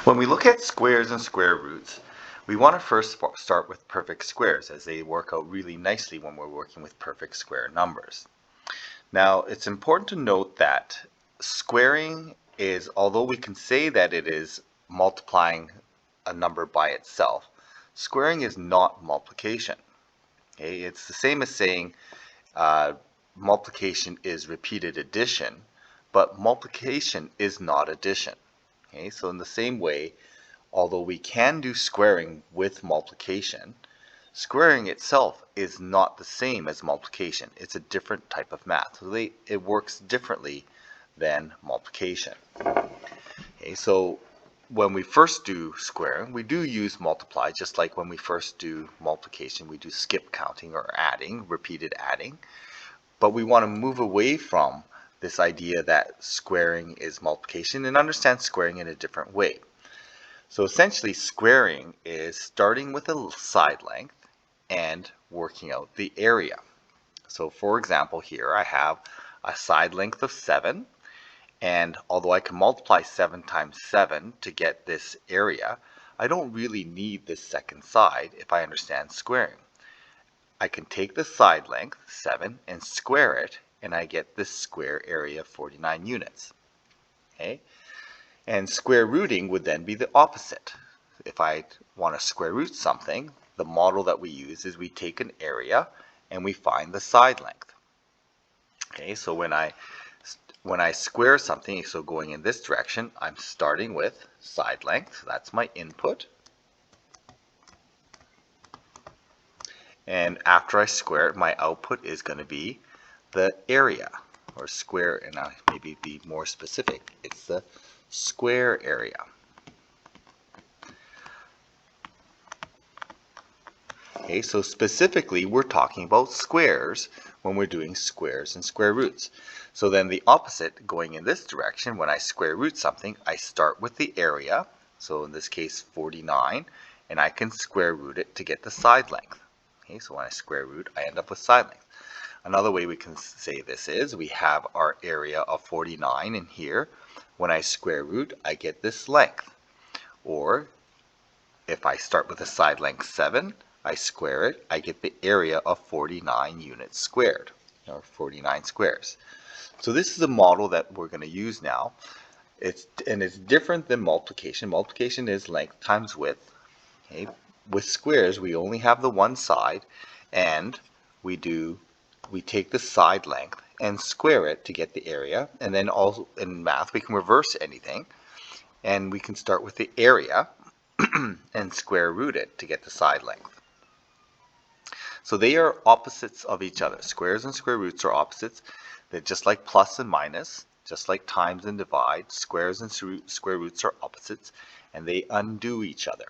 When we look at squares and square roots, we want to first start with perfect squares, as they work out really nicely when we're working with perfect square numbers. Now, it's important to note that squaring is, although we can say that it is multiplying a number by itself, squaring is not multiplication. Okay? It's the same as saying multiplication is repeated addition, but multiplication is not addition. Okay? So in the same way, although we can do squaring with multiplication, squaring itself is not the same as multiplication. It's a different type of math. So it works differently than multiplication. Okay, so when we first do squaring, we do use multiply, just like when we first do multiplication, we do skip counting or adding, repeated adding. But we want to move away from this idea that squaring is multiplication and understand squaring in a different way. So essentially, squaring is starting with a side length and working out the area. So for example, here I have a side length of 7, and although I can multiply 7 times 7 to get this area, I don't really need this second side if I understand squaring. I can take the side length, 7, and square it, and I get this square area of 49 units. Okay? And square rooting would then be the opposite. If I want to square root something, the model that we use is we take an area and we find the side length. Okay, so when I square something, so going in this direction, I'm starting with side length. That's my input. And after I square it, my output is going to be the area, or square, and I'll maybe be more specific. It's the square area. Okay, so specifically we're talking about squares when we're doing squares and square roots. So then the opposite, going in this direction, when I square root something, I start with the area, so in this case 49, and I can square root it to get the side length. Okay, so when I square root, I end up with side length. Another way we can say this is we have our area of 49 in here. When I square root, I get this length. Or if I start with a side length 7, I square it, I get the area of 49 units squared, or 49 squares. So this is a model that we're going to use now. It's different than multiplication. Multiplication is length times width. Okay? With squares, we only have the one side, and we take the side length and square it to get the area. And then also in math, we can reverse anything, and we can start with the area and square root it to get the side length. So they are opposites of each other. Squares and square roots are opposites. They're just like plus and minus, just like times and divide. Squares and square roots are opposites, and they undo each other.